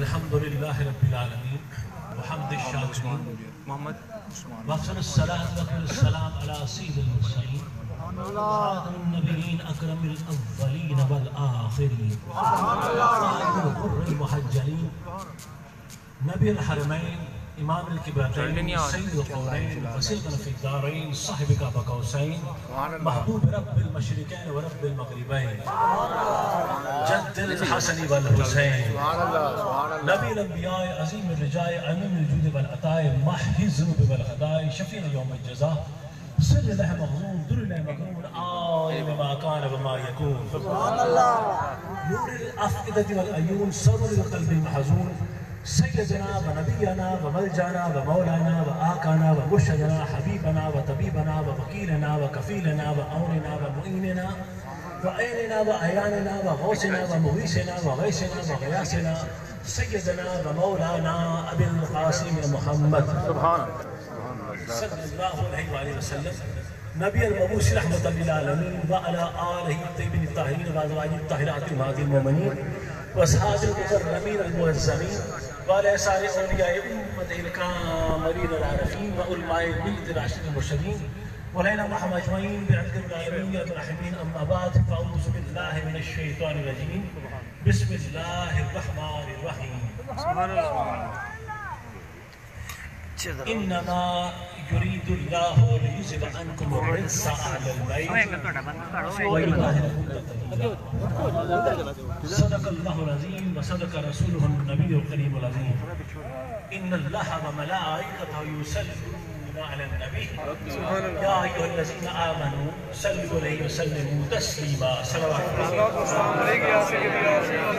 الحمدللہ رب العالمین وحمد الشاکرین وافضل الصلاة وافضل السلام علی سید المرسلین خاتم النبیین اکرم الاولین والآخرین خاتم الغر المحجلین نبی الحرمین امام الکبرتین سید القولین وسیلتنا فی الدارین صاحب کعب قوسین محبوب رب المشرقین ورب المغربین جد الحسن والحسین نبی الانبیاء عظیم الرجاء امین الجود والعطاء محی الذنوب والخطاء شفیع یوم الجزاء سر لہ مغزون در لہ مغرون عالم ما کان وما یکون نور الافئدة والعیون سرور القلب المحزون سیدنا و نبینا و ملجانا و مولانا و آقانا و مرشدنا حبیبنا و طبیبنا و وکیلنا و کفیلنا و اوننا و معیننا و عیننا و عیاننا و غوثنا و مغیثنا و غیثنا و غیاثنا سیدنا و مولانا ابی القاسم محمد صلی اللہ علیہ وآلہ وسلم نبی المبعوث رحمۃ للعالمین وعلی آلہ الطیبین الطاہرین وازواجہ الطاہرات امہات المومنین واصحاب المکرمین المعظمین وعلى سائر اولیاء امت الکاملین العارفین وعلماء الملت الراشدین المرشدین وعلينا معهم اجمعین بعدد العالمین الرحمین اما بعد فاعوذ باللہ من الشیطان الرجیم بسم اللہ الرحمن الرحیم انما يريد الله ليذهب عنكم الرجس اهل البيت ويطهركم تطهيرا صدق الله العظيم وصدق رسوله النبي الكريم العظيم ان الله وملائكته يصلون على النبي يا ايها الذين امنوا صلوا عليه وسلموا تسليما صلوات الله عليك يا سيدي يا سيدي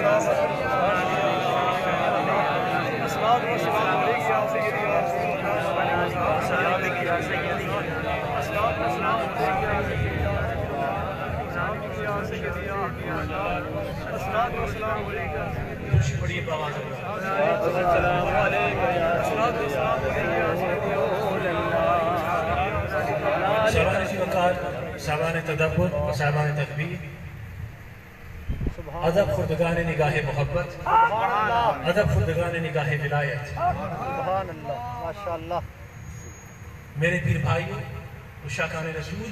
الصلاه والسلام عليك يا سيدي يا سيدي صاحبان تدبر و صاحبان تدبیر ادب خردگان نگاہ محبت ادب خردگان نگاہ ولایت میرے پیر بھائیوں عشاقان رسول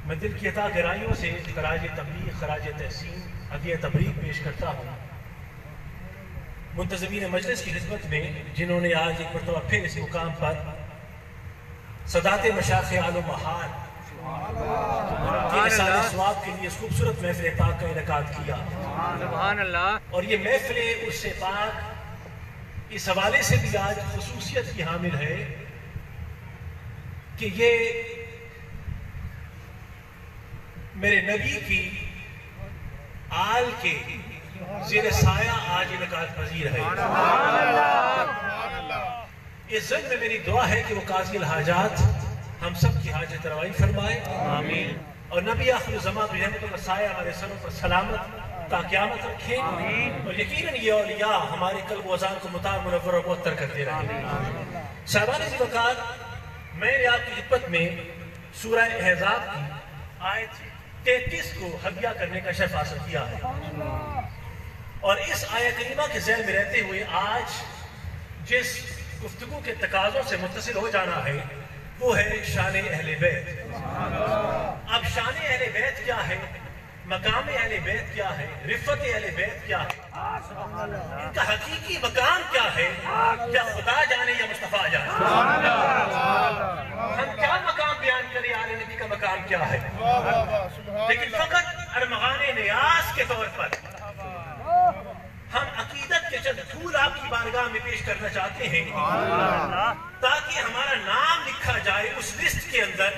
میں دل کی عطا گہرائیوں سے خراج تبلیغ خراج تحسین عطیہ تبریک پیش کرتا ہوں منتظمین مجلس کی خدمت میں جنہوں نے آج ایک مرتبہ پھر اس مقام پر صدات مشاخ عالم محال کے سال ثواب کے لیے اس خوبصورت محفل پاک کا انعقاد کیا اور یہ محفل اس سے پاک اس حوالے سے بھی آج خصوصیت کی حامل ہے کہ یہ میرے نبی کی آل کے زیر سایہ آج انعقاد پذیر ہے اس ضمن میں میری دعا ہے کہ وہ قاضی الحاجات ہم سب کی حاجت روائی فرمائے آمین اور نبی آخر زمان رحمت اللہ سایہ ہمارے سروں پر سلامت تا قیامت رکھیں اور یقیناً یہ اولیاء ہمارے قلب و اذان کو مطاع منور و معطر کرتے رہیں صاحبان ذی وقار میں نے آپ کی خدمت میں سورہ احزاب کی آیت 33 کو ہدیہ کرنے کا شرف حاصل کیا ہے اور اس آیت کریمہ کے ذہن میں رہتے ہوئے آج جس گفتگو کے تقاضوں سے متصل ہو جانا ہے وہ ہے شان اہل بیت اب شان اہل بیت کیا ہے مقام اہل بیت کیا ہے رفت اہل بیت کیا ہے ان کا حقیقی مقام کیا ہے یا خدا جانے یا مصطفیٰ جانے ہم کیا مقام بیان کریں آل نبی کا مقام کیا ہے لیکن فقط ارمغان نیاز کے طور پر ہم عقیدت کے چند پھول آپ کی بارگاہ میں پیش کرنا چاہتے ہیں تاکہ ہمارا نام لکھا جائے اس لسٹ کے اندر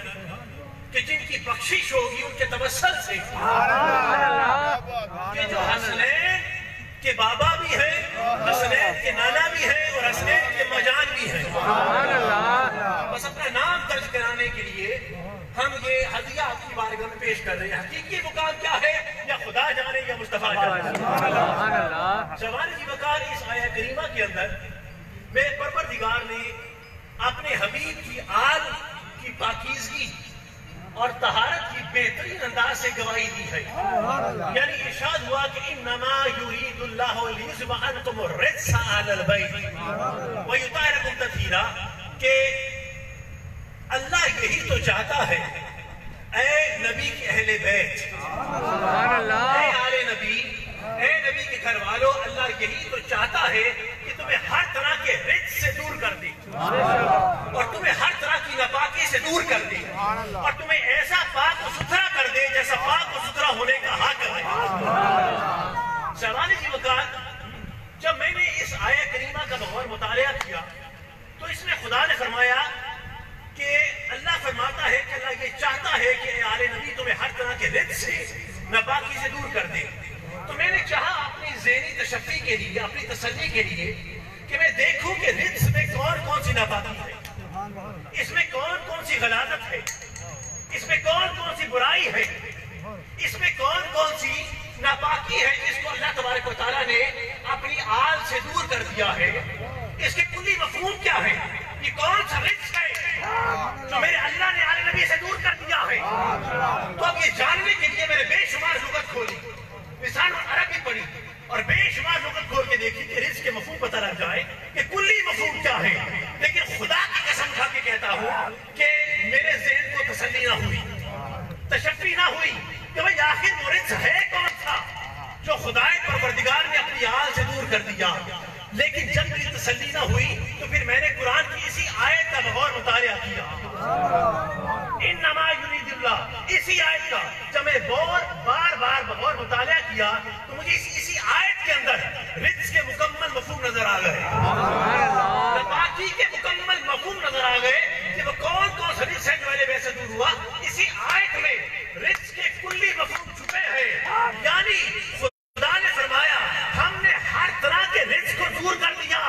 کہ جن کی بخشش ہوگی ان کے توسل سے کہ جو حسنین کے بابا بھی ہیں حسنین کے نانا بھی ہیں اور حسنین کے مجان بھی ہیں بس اپنا نام درج کرانے کے لیے ہم یہ ہدیہ آپ کی بارگاہ میں پیش کر رہے ہیں حقیقی مقام کیا ہے یا خدا جانے یا مصطفیٰ جانے سوال ذی وقار اس آیہ کریمہ کے اندر میرے پروردگار نے اپنے حبیب کی آل کی پاکیزگی اور طہارت کی بہترین انداز سے گواہی دی ہے. یعنی ارشاد ہوا کہ انما یرید اللہ لیذهب عنکم الرجس اہل البیت ویطہرکم تطہیرا، کہ اللہ یہی تو چاہتا ہے اے نبی کے اہل بیت، اے آل نبی، اے نبی کے گھر والوں، اللہ یہی تو چاہتا ہے کہ تمہیں ہر طرح کے رجس سے دور کر دے اور تمہیں ہر طرح کی ناپاکی سے دور کر دے اور تمہیں ایسا پاک و ستھرا کر دے جیسا پاک و ستھرا ہونے کا حق ہے. شہبانی جی وقار، جب میں نے اس آیہ کریمہ کا بغور مطالعہ کیا تو اس میں خدا نے فرمایا کہ اللہ فرماتا ہے کہ اللہ یہ چاہتا ہے کہ اے آل نبی تمہیں ہر طرح کے رجس سے، ناپاکی سے دور کر دے. تو میں نے چاہا اپنی ذہنی تشفی کے لیے، اپنی تسلی کے لیے کہ میں دیکھوں کہ رجس میں کون کون سی ناپاکی ہے، اس میں کون کون سی غلاظت ہے، اس میں کون کون سی برائی ہے، اس میں کون کون سی ناپاکی ہے جس کو اللہ تبارک و تعالیٰ نے اپنی آل سے دور کر دیا ہے. اس کے کلی مفہوم کیا ہے، یہ کون سا رجس ہے جو میرے اللہ نے آل نبی سے دور کر دیا ہے. تو اب یہ جاننے کے لیے میں نے بے شمار لغت کھولی، لسان عربی پڑھی اور بے شمار لغت کھول کے دیکھی کہ رزق کے مفہوم پتہ لگ جائے کہ کلی مفہوم کیا ہے. لیکن خدا کی قسم کھا کے کہتا ہوں کہ میرے ذہن کو تسلی نہ ہوئی، تشفی نہ ہوئی کہ بھئی آخر وہ رزق ہے کون تھا جو خدائے پروردگار نے اپنی آل سے دور کر دیا. لیکن جب میری تسلی نہ ہوئی تو پھر میں نے قرآن کی اسی آیت کا بغور مطالعہ کیا، انما یرید اللہ، اسی آیت کا جب میں بار بار بغور مطالعہ کیا تو مجھے اسی آیت کے اندر رجس کے مکمل مفہوم نظر آ گئے، ناپاکی کے مکمل مفہوم نظر آ گئے کہ وہ کون کون سا رجس ہے جو اہل بیت سے دور ہوا. اسی آیت میں رجس کے کلی مفہوم چھپے ہیں. یعنی خدا نے فرمایا ہم نے ہر طرح کے رجس کو دور کر دیا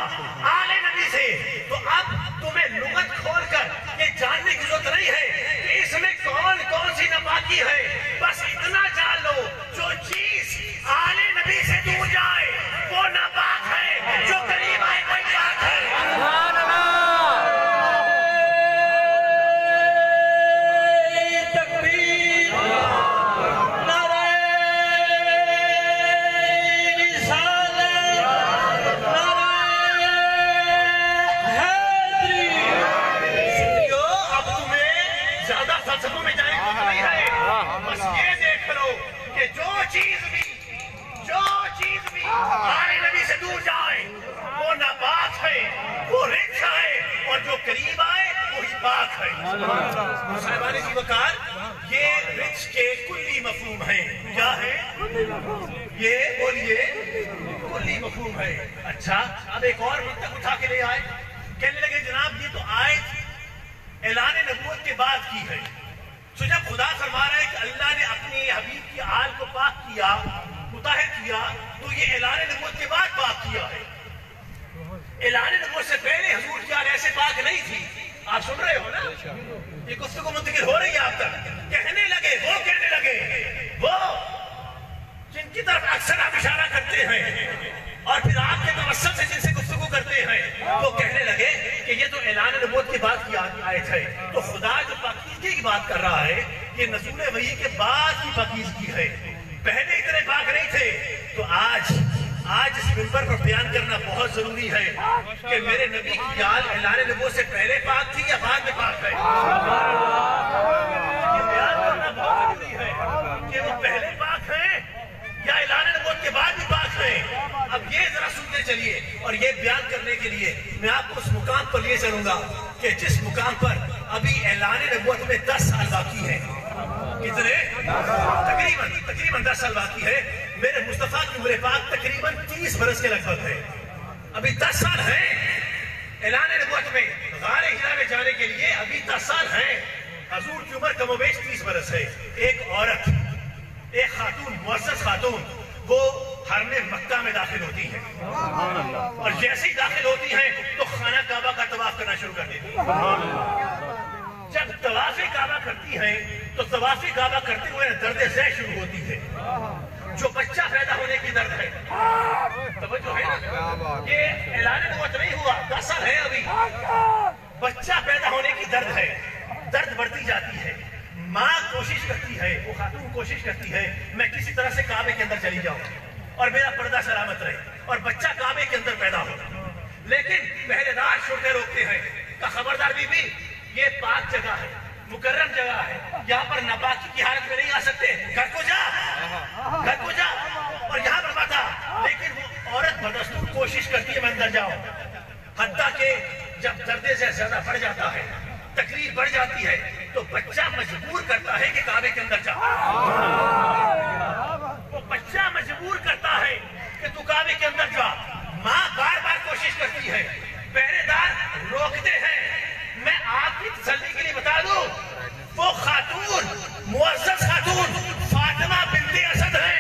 آل نبی سے. تو اب تمہیں لغت کھول کر یہ جاننے کی ضرورت نہیں ہے کہ اس میں کون کون سی ناپاکی ہے، بس اتنا جان لو جو چیز آل نبی سے دور جائے وہ ناپاک ہے، جو قریب آئے کوئی پاک ہے. آل نبی سے دور جائے وہ ناپاک ہے، وہ رجس ہے، اور جو قریب آئے وہی پاک ہے. صاحبان جی وقار، یہ رجس کے کلی مفہوم ہیں. کیا ہے یہ؟ بولیے. کلی مفہوم ہے. اچھا، اب ایک اور منطق اٹھا کے لے آئے، کہنے لگے جناب یہ تو آیت اعلان نبوت کے بعد کی ہے. تو جب خدا فرما رہا ہے کہ اللہ نے اپنی حبیب کی آل کو پاک کیا، مطہر کیا، تو یہ اعلان نبوت کے بعد پاک کیا ہے. اعلان نبوت سے پہلے حضور کی آل ایسے پاک نہیں تھی. آپ سن رہے ہو نا، یہ گفتگو منتقل ہو رہی ہے آپ تک. کہنے لگے وہ جن کی طرف اکثر آپ اشارہ کرتے ہیں اور پھر آپ کے توسط سے جن سے گفتگو کرتے ہیں، وہ کہنے لگے کہ یہ تو اعلان نبوت کی بات کی آیت ہے. تو خدا جو پاکیزگی کی بات کر رہا ہے یہ نزول وحی کے بعد کی پاکیزگی ہے. پہلے اتنے پاک نہیں تھے. تو آج اس منبر پر بیان کرنا بہت ضروری ہے کہ میرے نبی کی آل اعلان نبوت سے پہلے پاک تھی یا بعد میں پاک ہے. یہ بیان کرنا بہت ضروری ہے کہ وہ پہلے پاک ہیں یا اعلان نبوت کے بعد بھی پاک ہیں. اب یہ ذرا سنتے چلیے، اور یہ بیان کرنے کے لیے میں آپ کو اس مقام پر لے چلوں گا کہ جس مقام پر ابھی اعلان نبوت میں 10 سال باقی ہے. کتنے؟ تقریباً 10 سال باقی ہے. میرے مصطفیٰ کی عمر پاک تقریباً 30 برس کے لگ بھگ ہے. ابھی 10 سال ہیں اعلان نبوت میں. غار ہرا میں جانے کے لیے ابھی 10 سال ہیں. حضور کی عمر کم و بیش 30 برس ہے. ایک عورت، ایک خاتون، معزز خاتون، وہ حرم مکہ میں داخل ہوتی ہے اور جیسے ہی داخل ہوتی ہیں تو خانہ کعبہ کا طواف کرنا شروع کر دیتی ہے. جب طواف کعبہ کرتی ہیں تو طواف کعبہ کرتے ہوئے درد ذہ شروع ہوتی ہے. جو بچہ پیدا ہونے کی درد ہے، توجہ ہے نا، یہ اعلان نبوت نہیں ہوا، 10 سال ہے ابھی. بچہ پیدا ہونے کی درد ہے، درد بڑھتی جاتی ہے، ماں کوشش کرتی ہے، وہ خاتون کوشش کرتی ہے میں کسی طرح سے کعبے کے اندر چلی جاؤں اور میرا پردہ سلامت رہے اور بچہ کعبے کے اندر پیدا ہو، لیکن پہرے دار چھوٹے روکتے ہیں کہ خبردار بی بی، یہ پاک جگہ ہے، مکرم جگہ ہے، یہاں پر ناپاکی کی حالت میں نہیں آ سکتے، گھر کو جا، گھر کو جا، اور یہاں پر مت آ۔ لیکن وہ عورت بدستور کوشش کرتی ہے میں اندر جاؤں، حتیٰ کہ جب درد سے زیادہ بڑھ جاتا ہے، تکلیف بڑھ جاتی ہے، تو بچہ مجبور کرتا ہے کہ کعبے کے اندر جا، وہ بچہ مجبور کرتا ہے کہ تو کعبے کے اندر جا۔ ماں بار بار کوشش کرتی ہے، پہرے دار روکتے ہیں۔ میں آپ کی تسلی کے لیے بتا دوں، وہ خاتون معزز خاتون فاطمہ بنت اسد ہے،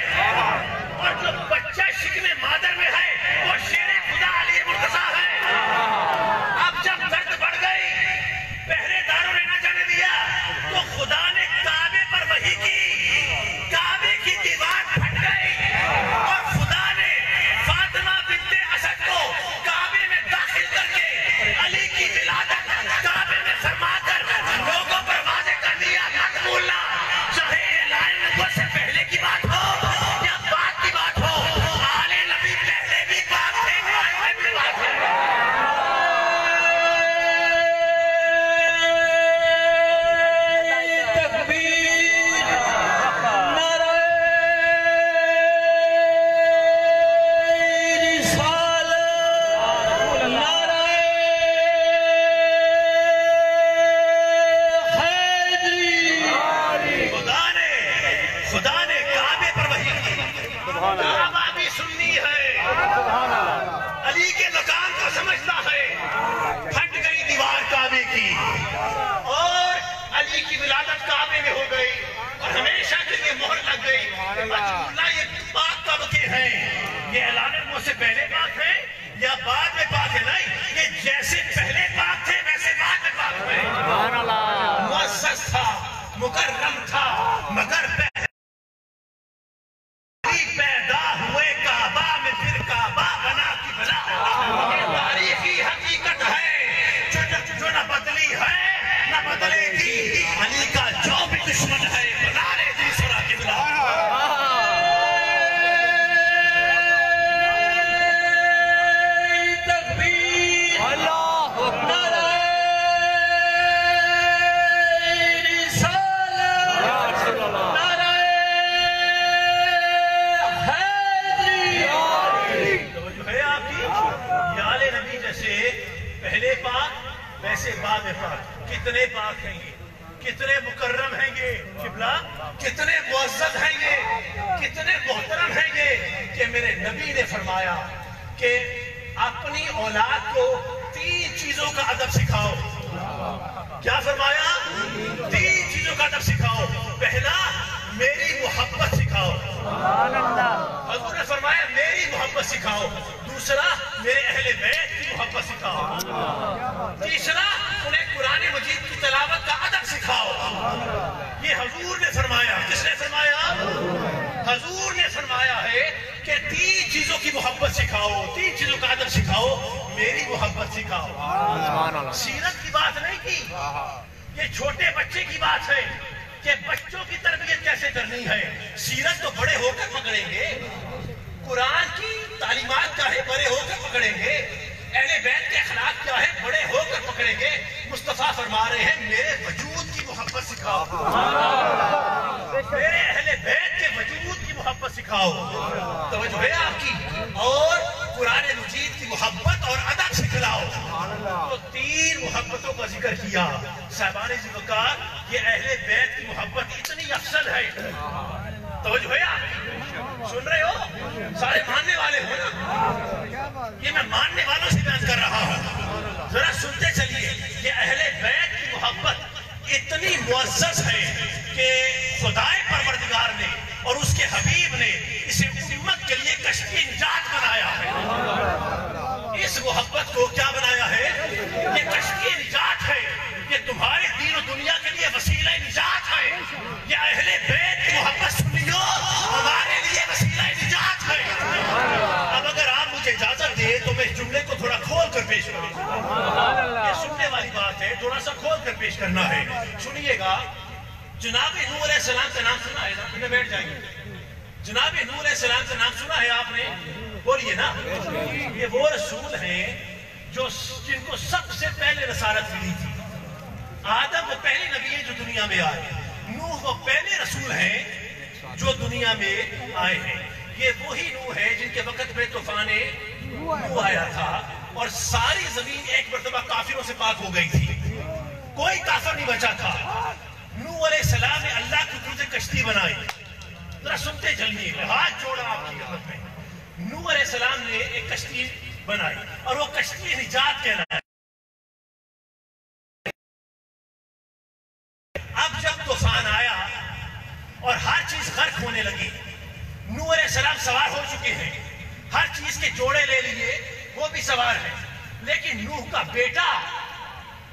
اور جو بچہ شکم مادر میں ہے وہ شیر خدا علی مرتضیٰ ہے۔ اب جب درد بڑھ گئی، پہرے داروں نے نہ جانے دیا، تو خدا نے کعبے پر وحی کی، کعبے کی دیوار پھٹ گئی، اور خدا نے فاطمہ بنت اسد کو کعبے میں داخل کر کے علی کی ولادت کعبے میں فرما کر لوگوں پر واضح کر دیا۔ مت بھولنا، چاہے اعلان نبوت سے پہلے کی بات ہو یا بعد کی بات ہو، آل نبی پہلے بھی پاک تھے، بعد میں بھی پاک تھے۔ علی کے مقام کو سمجھتا ہے، پھٹ گئی دیوار کعبے کی، اور علی کی ولادت کعبے میں ہو گئی، اور ہمیشہ کے لیے مہر لگ گئی۔ اللہ یہ پاک کب کے ہیں؟ یہ اعلان نبوت سے پہلے پاک ہیں یا بعد میں پاک ہے؟ نہیں، یہ جیسے پہلے پاک تھے ویسے بعد میں پاک ہوئے۔ معزز تھا، مکرم تھا، مگر پیدا ہوئے کعبہ میں پھر کعبہ بنا کی بلا۔ یہ تاریخی حقیقت ہے جو نہ بدلی ہے نہ بدلے گی۔ علی کا جو بھی دشمن ہے بنا لے دی سرا کی بلا۔ پہلے پاک ویسے بعد پاک، کتنے پاک ہیں یہ، کتنے مکرم ہیں یہ قبلہ، کتنے معزز ہیں یہ، کتنے محترم ہیں یہ، کہ میرے نبی نے فرمایا کہ اپنی اولاد کو 3 چیزوں کا ادب سکھاؤ۔ کیا فرمایا؟ 3 چیزوں کا ادب سکھاؤ۔ پہلا، میری محبت سکھاؤ، حضور نے فرمایا میری محبت سکھاؤ۔ دوسرا، میرے اہل بیت کی محبت سکھاؤ۔ تیسرا، انہیں قرآن مجید کی تلاوت کا ادب سکھاؤ۔ یہ حضور نے فرمایا۔ کس نے فرمایا؟ حضور نے فرمایا ہے کہ 3 چیزوں کی محبت سکھاؤ، 3 چیزوں کا ادب سکھاؤ، میری محبت سکھاؤ۔ سیرت کی بات نہیں کی، یہ چھوٹے بچے کی بات ہے کہ بچوں کی تربیت کیسے کرنی ہے۔ سیرت تو بڑے ہو کر پکڑیں گے، قرآن کی تعلیمات کیا ہے بڑے ہو کر پکڑیں گے، اہل بیت کے اخلاق کیا ہے بڑے ہو کر پکڑیں گے۔ مصطفیٰ فرما رہے ہیں میرے وجود کی محبت سکھاؤ، میرے اہل بیت کے وجود کی محبت سکھاؤ۔ توجہ ہے آپ کی؟ اور قرآن مجید کی محبت اور ادب سکھلاؤ۔ تو 3 محبتوں کا ذکر کیا صاحبان ذوالفقار۔ یہ اہل بیت کی محبت اتنی افضل ہے۔ توجہ ہے آپ؟ سن رہے ہو؟ سارے ماننے والے ہو نا؟ یہ میں ماننے والوں سے بیان کر رہا ہوں، ذرا سنتے چلیے۔ یہ اہل بیت کی محبت اتنی معزز ہے کہ خدائے پروردگار نے اور اس کے حبیب نے اسے امت کے لیے کشفی نجات بنایا ہے۔ اس محبت کو کیا بنایا ہے؟ یہ کشفی نجات ہے، یہ تمہارے دین و دنیا کے لیے وسیلہ نجات ہے۔ یہ اہل بیت کی محبت سنیو، ہمارے لیے وسیلہ نجات ہے۔ اب اگر آپ مجھے اجازت دیں تو میں اس جملے کو تھوڑا کھول کر پیش کروں۔ یہ سننے والی بات ہے، تھوڑا سا کھول کر پیش کرنا ہے۔ سنیے گا، جناب نوح علیہ السلام کا نام سنا ہے نا؟ انہیں بیٹھ جائیے. جناب نوح علیہ السلام کا نام سنا ہے آپ نے؟ بولیے نا. یہ وہ رسول ہیں جو جن کو سب سے پہلے رسالت ملی تھی. آدم وہ پہلے نبی ہیں جو دنیا میں آئے. نوح وہ پہلے رسول ہیں جو دنیا میں آئے ہیں. یہ وہی نوح ہے جن کے وقت میں طوفان نوح آیا تھا اور ساری زمین ایک مرتبہ کافروں سے پاک ہو گئی تھی. کوئی کافر نہیں بچا تھا. نوح علیہ السلام نے اللہ کی طرف سے کشتی بنائی. ذرا سنتے چلیے, ہاتھ جوڑا آپ کی خدمت میں. نوح علیہ السلام نے ایک کشتی بنائی اور وہ کشتی نجات کہلائی. اب جب طوفان آیا اور ہر چیز غرق ہونے لگی, نوح علیہ السلام سوار ہو چکے ہیں, ہر چیز کے جوڑے لے لیے, وہ بھی سوار ہیں, لیکن نوح کا بیٹا,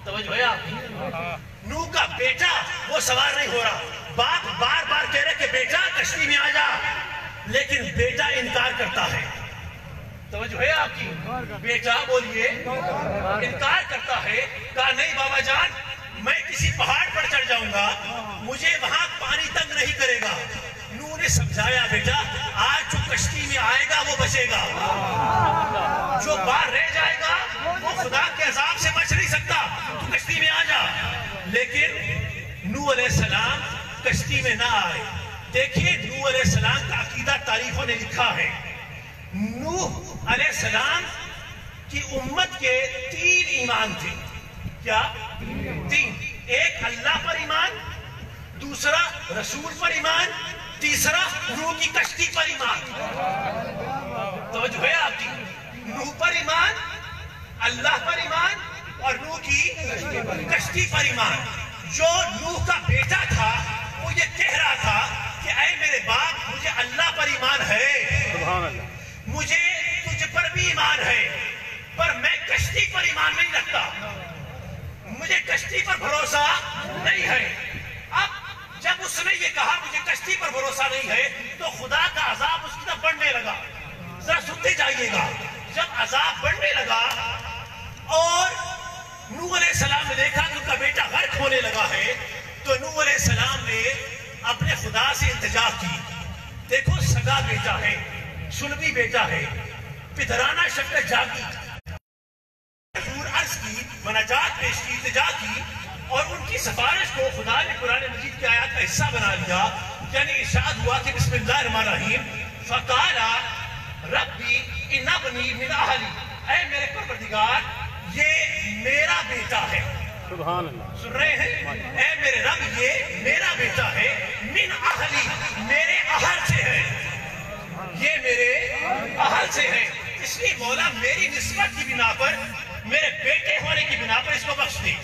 توجہ ہے آپ کی, نوح کا بیٹا وہ سوار نہیں ہو رہا. باپ بار بار کہہ رہے کہ بیٹا کشتی میں آ جا, لیکن بیٹا انکار کرتا ہے. توجہ ہے آپ کی, بیٹا بولیے انکار کرتا ہے. کہا نہیں بابا جان, میں کسی پہاڑ پر چڑھ جاؤں گا, مجھے وہاں پانی تنگ نہیں کرے گا. نوح نے سمجھایا بیٹا آج جو کشتی میں آئے گا وہ بچے گا, جو باہر رہ جائے گا وہ خدا کے عذاب سے بچ نہیں سکتا, تو کشتی میں آ جا. لیکن نوح علیہ السلام کشتی میں نہ آئے. دیکھیے نوح علیہ السلام کا عقیدہ تاریخوں نے لکھا ہے. نوح علیہ السلام کی امت کے 3 ایمان تھے. کیا 3؟ ایک اللہ پر ایمان, دوسرا رسول پر ایمان, تیسرا نوح کی کشتی پر ایمان. توجہ ہے آپ کی, نوح پر ایمان, اللہ پر ایمان اور نوح کی کشتی پر ایمان. جو نوح کا بیٹا تھا وہ یہ کہہ رہا تھا کہ اے میرے باپ, مجھے اللہ پر ایمان ہے, مجھے تجھ پر بھی ایمان ہے, پر میں کشتی پر ایمان نہیں رکھتا, مجھے کشتی پر بھروسہ نہیں ہے. اب جب اس نے یہ کہا مجھے کشتی پر بھروسہ نہیں ہے, تو خدا کا عذاب اس کی طرف بڑھنے لگا. ذرا سنتے جائیے گا. جب عذاب بڑھنے لگا اور نوح علیہ السلام نے دیکھا کہ ان کا بیٹا غرق ہونے لگا ہے, تو نوح علیہ السلام نے اپنے خدا سے التجا کی. دیکھو سگا بیٹا ہے, سلبی بیٹا ہے, پدرانہ شکل جاگی, حضور عرض کی, مناجات پیش کی, التجا کی, اور ان کی سفارش کو خدا نے قرآن مجید کی آیات کا حصہ بنا لیا. یعنی ارشاد ہوا کہ بسم اللہ الرحمن الرحیم, فقال ربی ان ابنی من اہلی, اے میرے پروردگار یہ میرا بیٹا ہے. سبحان اللہ, سن رہے ہیں, اے میرے رب یہ میرا بیٹا ہے, من اہلی میرے اہل سے ہے, یہ میرے اہل سے ہے, اس لیے مولا میری نسبت کی بنا پر, میرے بیٹے ہونے کی بنا پر اس کو بخش دے,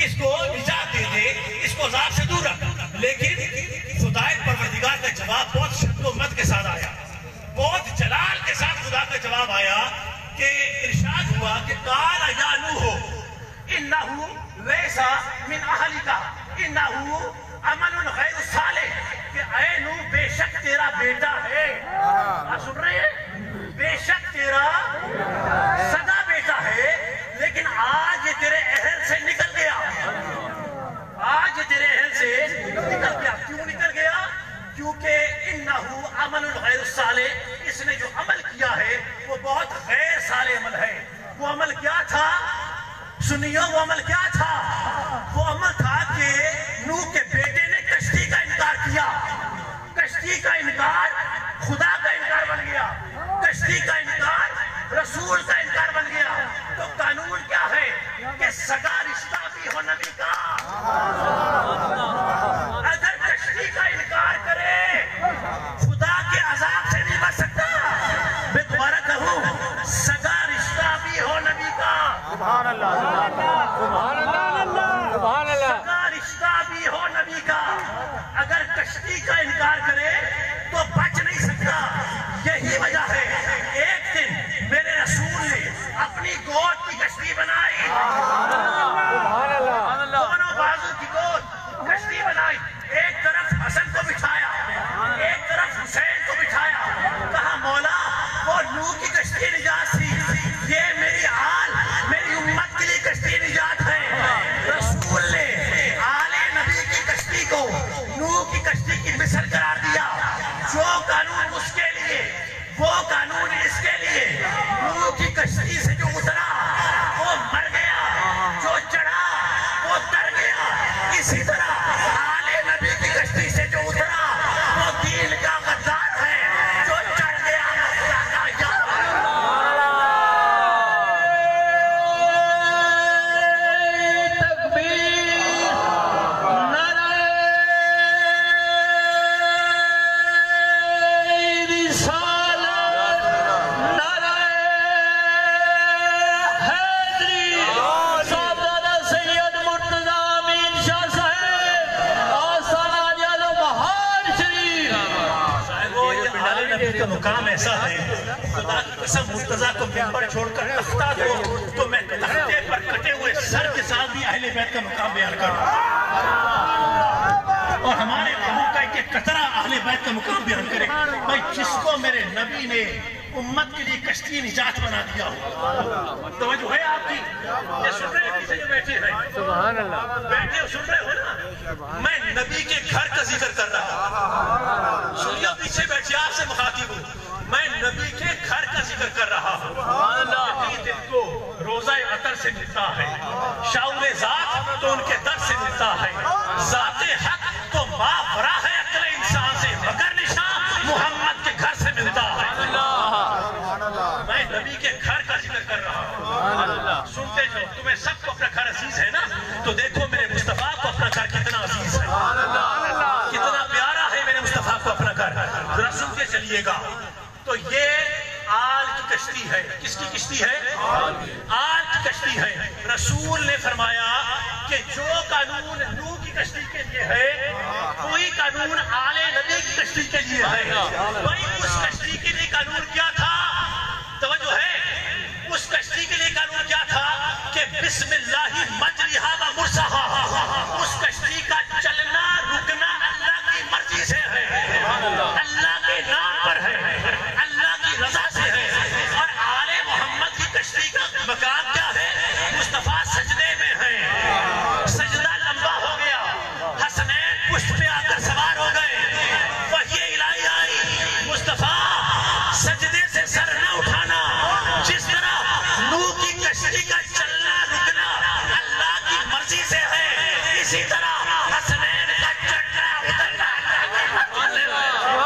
اس کو نجات دے دے, اس کو عذاب سے دور رکھ. لیکن خدا پروردگار کا جواب بہت شد و مت کے ساتھ آیا, بہت جلال کے ساتھ خدا کا جواب آیا کہ ارشاد ہوا کہ قال یا نوح انہو لیسا من اہلکا انہو عمل غیر صالح, کہ اے نوح بے شک تیرا بیٹا ہے. آپ سن رہے ہیں, بے شک تیرا سگا بیٹا ہے, لیکن آج یہ تیرے اہل سے نکل گیا, آج یہ تیرے اہل سے نکل گیا. کیوں نکل گیا؟ کیونکہ انہو عمل غیر صالح, اس نے جو عمل کیا ہے وہ بہت غیر صالح عمل ہے. وہ عمل کیا تھا؟ سنیو, وہ عمل کیا تھا؟ وہ عمل تھا کہ نوح کے بیٹے نے کشتی کا انکار کیا. کشتی کا انکار خدا کا انکار بن گیا, کشتی کا انکار رسول کا انکار بن گیا. تو قانون کیا ہے کہ سگا رشتہ بھی ہو نبی کا. اگر کشتی کا انکار کرے خدا کے عذاب سے نہیں بچ سکتا. میں دوبارہ کہوں, سگا رشتہ بھی ہو نبی کا. سبحان اللہ, سبحان اللہ, سبحان اللہ, سگا رشتہ بھی ہو نبی بیت کا مقام ایسا ہے، خدا کی قسم مرتضیٰ کو منبر چھوڑ کر تختہ دو تو میں تختے پر کٹے ہوئے سر کے ساتھ بھی اہل بیت کا مقام بیان کروں، اور ہمارے خون کا ایک قطرہ اہل بیت کا مقام بیان کرے۔ بھائی جس کو میرے نبی نے امت کے لیے کشتی نجات بنا دیا ہو، توجہ ہے آپ کی؟ یہ سن رہے ہیں پیچھے جو بیٹھے ہیں؟ سبحان اللہ، بیٹھے ہو، سن رہے ہو نا؟ میں نبی کے گھر کا ذکر کر رہا ہوں، سنیے پیچھے بیٹھے، آپ سے مخاطب ہوں، میں نبی کے گھر کا ذکر کر رہا ہوں۔ یہ دل کو روزہ عطر سے ملتا ہے، شعور ذات تو ان کے در سے ملتا ہے، ذات حق تو ماورا ہے عقل انسان سے، مگر نشان محمد کے گھر سے ملتا ہے۔ میں نبی کے گھر کا ذکر کر رہا ہوں، سنتے جاؤ۔ تمہیں سب کو اپنا گھر عزیز ہے نا، تو دیکھو میرے مصطفیٰ کو اپنا گھر کتنا عزیز ہے، کتنا پیارا ہے میرے مصطفیٰ کو اپنا گھر، ذرا سنتے چلیے گا۔ تو یہ آل کی کشتی ہے، کس کی کشتی ہے؟ آل کی کشتی ہے۔ رسول نے فرمایا کہ جو قانون نوح کی کشتی کے لیے ہے وہی قانون آل نبی کی کشتی کے لیے ہے۔ وہی اس کشتی کے لیے قانون کیا تھا؟ توجہ ہے، اس کشتی کے لیے قانون کیا تھا کہ بسم اللہ مجریہا و مرساہا، اس کشتی کا چلنا رکنا اللہ کی مرضی سے ہے، اللہ کے نام پر ہے، اللہ کی رضا سے ہے۔ اور آل محمد کی کشتی کا مقام کیا ہے؟ مصطفیٰ سجدے میں ہے، سجدہ لمبا ہو گیا، حسنین پشت پہ آ کر سوار ہو گئے، وحی الہی آئی، مصطفیٰ سجدے سے سر نہ اٹھانا، جس طرح نوح کی کشتی کا چلنا رکنا اللہ کی مرضی سے ہے، اسی طرح حسنین کا چڑھنا اترنا اللہ کی مرضی سے ہے۔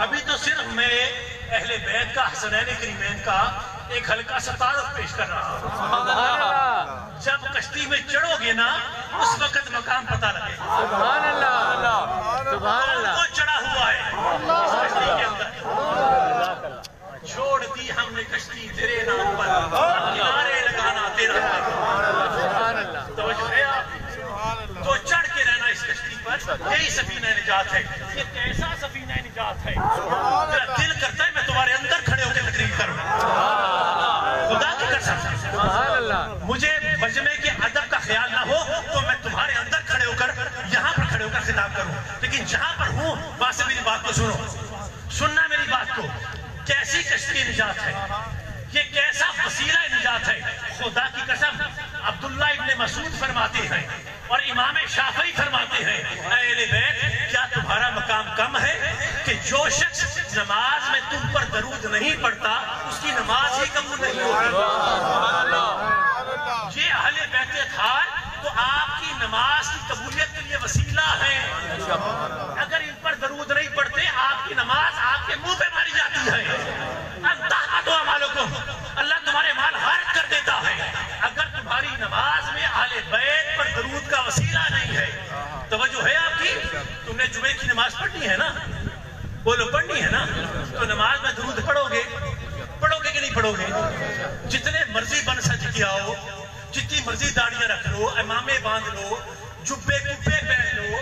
ابھی تو صرف میں اہل بیت کا حسنین کریمین کا ایک ہلکا سا تعارف پیش کر رہا ہوں۔ جب کشتی میں چڑھو گے نا اس وقت مقام پتہ لگے گا۔ سبحان اللہ، سبحان اللہ، وہ چڑھا ہوا ہے اس کشتی کے اندر۔ چھوڑ دی ہم نے کشتی تیرے نام پر، کنارے لگانا تیرا سبحان اللہ، توجہ ہے آپ؟ تو چڑھ کے رہنا اس کشتی پر، یہی سفینہ نجات ہے۔ یہ کیسا سفینہ نجات ہے؟ میرا دل کرتا ہے میں تمہارے اندر کھڑے ہو کے تقریر کروں، خدا کی قسم۔ سبحان اللہ، مجھے مجمع کے ادب کا خیال نہ ہو تو میں تمہارے اندر کھڑے ہو کر یہاں پر کھڑے ہو کر خطاب کروں، لیکن جہاں پر ہوں وہاں سے میری بات کو سنو، سننا میری بات کو۔ کیسی کشتی نجات ہے، یہ کیسا وسیلہ نجات ہے؟ خدا کی قسم عبداللہ ابن مسعود فرماتے ہیں اور امام شافعی فرماتے ہیں، اہل بیت کیا تمہارا مقام کم ہے کہ جو شخص نماز میں تم پر درود نہیں پڑھتا اس کی نماز ہی قبول نہیں ہوگی؟ یہ اہل بیت اطہار تو آپ کی نماز کی قبولیت کے لیے وسیلہ ہے۔ اگر ان پر درود نہیں پڑھتے آپ کی نماز آپ کے منہ پہ ماری جاتی ہے۔ اللہ تمہارے مال حرق کر دیتا ہے اگر تمہاری نماز میں اہل بیت پر درود کا وسیلہ نہیں ہے۔ توجہ ہے آپ کی؟ تم نے جمعے کی نماز پڑھنی ہے نا، بولو پڑھنی ہے نا، تو نماز میں درود پڑھو گے کہ نہیں پڑھو گے؟ جتنے مرضی بن سج کے آؤ، جتنی مرضی داڑیاں رکھ لو، امامے باندھ لو، جبے کپے پہن لو،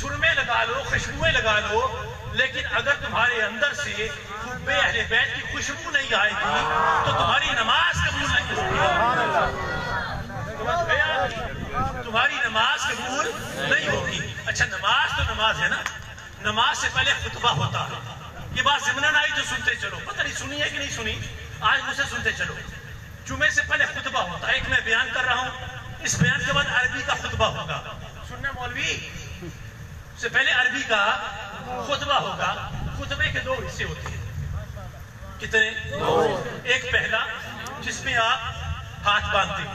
سرمے لگا لو، خوشبوئیں لگا لو، لیکن اگر تمہارے اندر سے حب اہل بیت کی خوشبو نہیں آئے گی تو تمہاری نماز قبول نہیں ہوگی۔ تمہاری نماز قبول نہیں ہوگی۔ اچھا نماز تو نماز ہے نا، نماز سے پہلے خطبہ ہوتا ہے۔ یہ بات ضمناً آئی تو سنتے چلو، پتہ نہیں سنی ہے کہ نہیں سنی، آج مجھ سے سنتے چلو۔ جمعے سے پہلے خطبہ ہوتا ہے، ایک میں بیان کر رہا ہوں، اس بیان کے بعد عربی کا خطبہ ہوگا۔ سننا مولوی، سے پہلے عربی کا خطبہ ہوگا۔ خطبے کے دو حصے ہوتے ہیں، کتنے؟ ایک پہلا جس میں آپ ہاتھ باندھتے ہیں،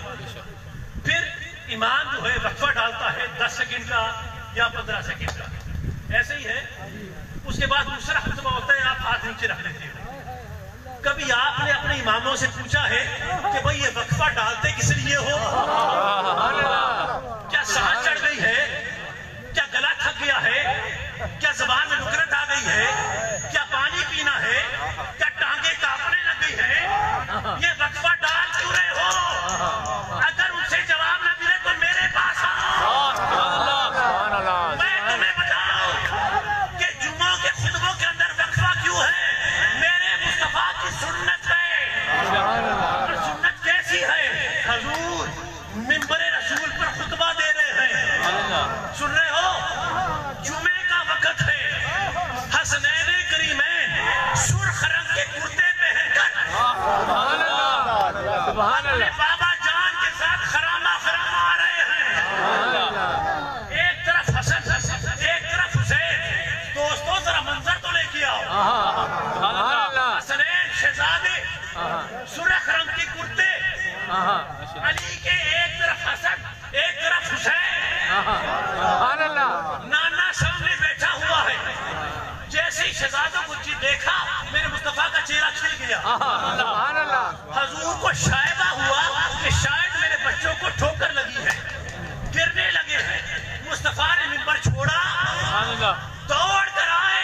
پھر امام جو ہے وقفہ ڈالتا ہے 10 سیکنڈ کا یا 15 سیکنڈ کا، ایسے ہی ہے۔ اس کے بعد دوسرا خطبہ ہوتا ہے، آپ ہاتھ نیچے رکھ لیتے ہیں۔ کبھی آپ نے اپنے اپنے اماموں سے پوچھا ہے کہ بھئی یہ وقفہ ڈالتے کس لیے ہو؟ کیا سانس چڑھ گئی ہے؟ کیا گلا تھک گیا ہے؟ کیا زبان میں نکرت آ گئی ہے؟ کیا پانی پینا ہے؟ کیا ٹانگیں کانپنے لگ گئی ہے؟ یہ وقفہ ڈال کیوں رہے ہو؟ اگر ان سے جواب نہ ملے تو میرے پاس آؤ، میں تمہیں بتاؤں کہ جمعوں کے خطبوں کے اندر وقفہ کیوں ہے؟ میرے مصطفیٰ کی سنت ہے، اور سنت کیسی ہے؟ حضور منبر رسول پر خطبہ دے رہے ہیں، سن رہے ہو؟ جمعے کا وقت ہے، حسنین کریمین سرخ رنگ کے کرتے پہن کر اپنے بابا جان کے ساتھ خرامہ خرامہ آ رہے ہیں، ایک طرف حسن ایک طرف حسین، دوستوں ذرا منظر تو لے کے آؤ، حسنین شہزادے سرخ رنگ کے کرتے، علی کے ایک طرف حسن ایک طرف حسین، نانا سامنے بیٹھا ہوا ہے، جیسے ہی شہزادوں کو دیکھا میرے مصطفیٰ کا چہرہ کھل گیا، حضور کو شائبہ ہوا کہ شاید میرے بچوں کو ٹھوکر لگی ہے، گرنے لگے ہیں، مصطفیٰ نے منبر چھوڑا، دوڑ کر آئے،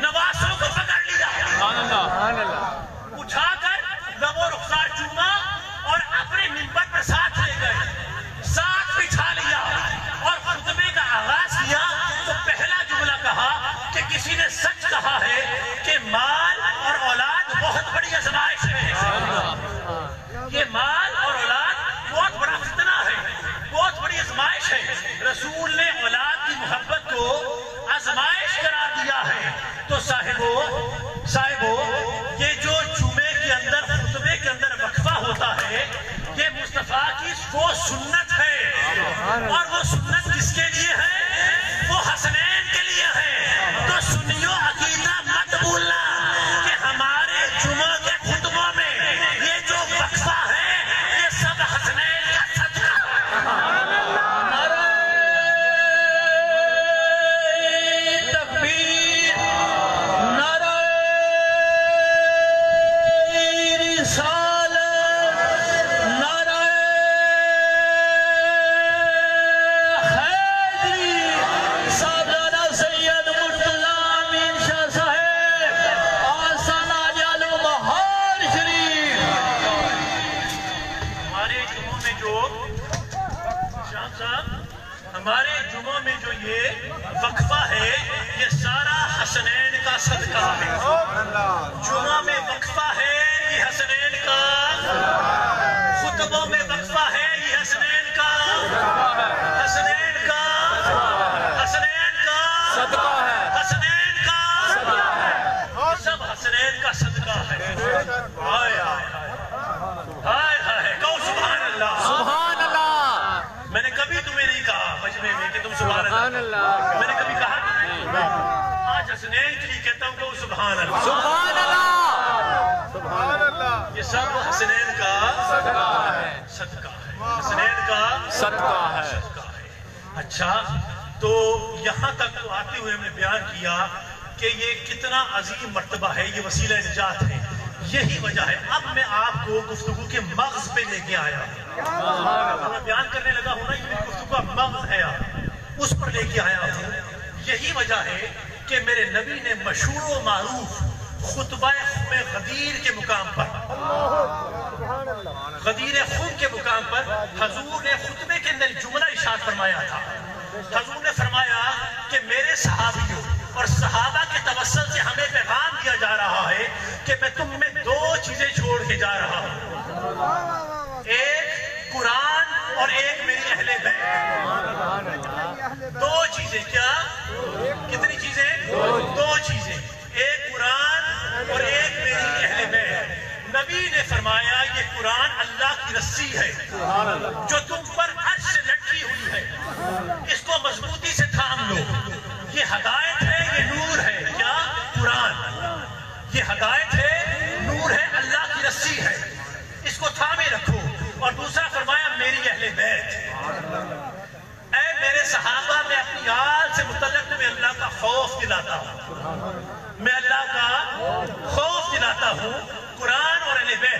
نواسوں کو پکڑ لیا، اٹھا کر لب و رخسار چوما اور اپنے منبر پر ساتھ لے گئے، ساتھ بٹھا لیا اور خطبے کا آغاز کیا تو پہلا جملہ کہا کہ کسی نے سچ کہا ہے کہ مال اور اولاد بہت بڑی آزمائش ہے، یہ مال اور اولاد بہت بڑا فتنہ ہے، بہت بڑی آزمائش ہے، رسول نے اولاد کی محبت کو آزمائش قرار دیا ہے، تو صاحبو یہ جو جمعے کے اندر خطبے کے اندر وقفہ ہوتا ہے یہ مصطفیٰ کی وہ سنت ہے، اور وہ سنت کس کے لیے ہے؟ وہ حسنین کے لیے ہے، تو سنیو عقیدہ مت بھولنا کہ ہمارے جمعہ کے خطبوں میں یہ جو وقفہ ہے یہ سب حسنین کا صدقہ ہے۔ تکبیر، نعرہ رسالت، نعرہ حیدری، سابقہ سید مرتضی امین شاہ صاحب، آسانہ جالو بہار شریف۔ ہمارے جمعوں میں جو شاہ صاحب ہمارے جمعوں میں جو یہ وقفہ ہے یہ سارا حسنین کا صدقہ ہے، جمعہ میں وقفہ ہے یہ حسنین کا، خطبوں میں وقفہ ہے یہ حسنین کا، حسنین کا، حسنین کا صدقہ ہے، حسنین کا صدقہ ہے، سب حسنین کا صدقہ ہے۔ ہائے ہائے ہائے ہائے، کہو سبحان اللہ، سبحان اللہ، میں نے کبھی تمہیں نہیں کہا مجمع میں کہ تم سبحان اللہ، میں نے کبھی کہا نہیں، آج حسنین کے لیے کہتا ہوں کہ سبحان اللہ، سبحان اللہ، یہ سب حسنین کا صدقہ ہے، حسنین کا صدقہ ہے۔ صدقہ ہے۔ اچھا، تو یہاں تک تو آتے ہوئے ہم نے بیان کیا کہ یہ کتنا عظیم مرتبہ ہے، یہ وسیلہ نجات ہے، یہی وجہ ہے۔ اب میں آپ کو گفتگو کے مغز پہ لے کے آیا ہوں، میں بیان کرنے لگا ہوں نا، یہ میری گفتگو کا مغز ہے، اس پر لے کے آیا ہوں۔ یہی وجہ ہے کہ میرے نبی نے مشہور و معروف خطبہ خم غدیر کے مقام پر، غدیر خم کے مقام پر حضور نے خطبے کے اندر جملہ ارشاد فرمایا تھا۔ حضور نے فرمایا کہ میرے صحابیوں اور صحابہ کے توسل سے ہمیں پیغام دیا جا رہا ہے کہ میں تم میں دو چیزیں چھوڑ کے جا رہا ہوں، ایک قرآن اور ایک میری اہل بیت۔ دو چیزیں، کیا؟ کتنی چیزیں؟ دو چیزیں، ایک قرآن اور ایک میری اہل بیت۔ نبی نے فرمایا یہ قرآن اللہ کی رسی ہے جو تم پر عرش سے لٹکی ہوئی ہے، اس کو مضبوطی سے تھام لو، یہ ہدایت ہے، یہ نور ہے۔ کیا؟ قرآن، یہ ہدایت ہے، نور ہے، اللہ کی رسی ہے، اس کو تھامے رکھو۔ اور دوسرا فرمایا میری اہل بیت، اے میرے صحابہ، میں اپنی آل سے متعلق میں اللہ کا خوف دلاتا ہوں، میں اللہ کا خوف دلاتا ہوں۔ قرآن اور اہل بیت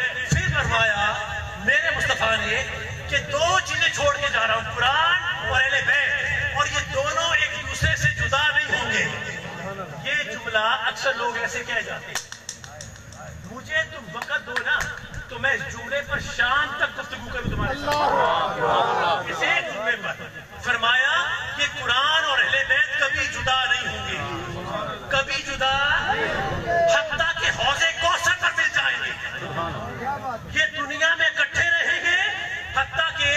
کہ دو چیزیں چھوڑ کے جا رہا ہوں، قرآن اور اہل بیت، اور یہ دونوں ایک دوسرے سے جدا نہیں ہوں گے۔ یہ جملہ اکثر لوگ ایسے کہہ جاتے ہیں، مجھے تم وقت دو نا تو میں اس جملے پر شام تک گفتگو کروں تمہارے ساتھ۔ اس ایک جملے پر فرمایا کہ قرآن اور اہل بیت کبھی جدا نہیں ہوں گے، کبھی جدا، حتیٰ کہ حوض کوثر پر مل جائیں گے۔ یہ دنیا میں اکٹھے رہیں گے حتیٰ کہ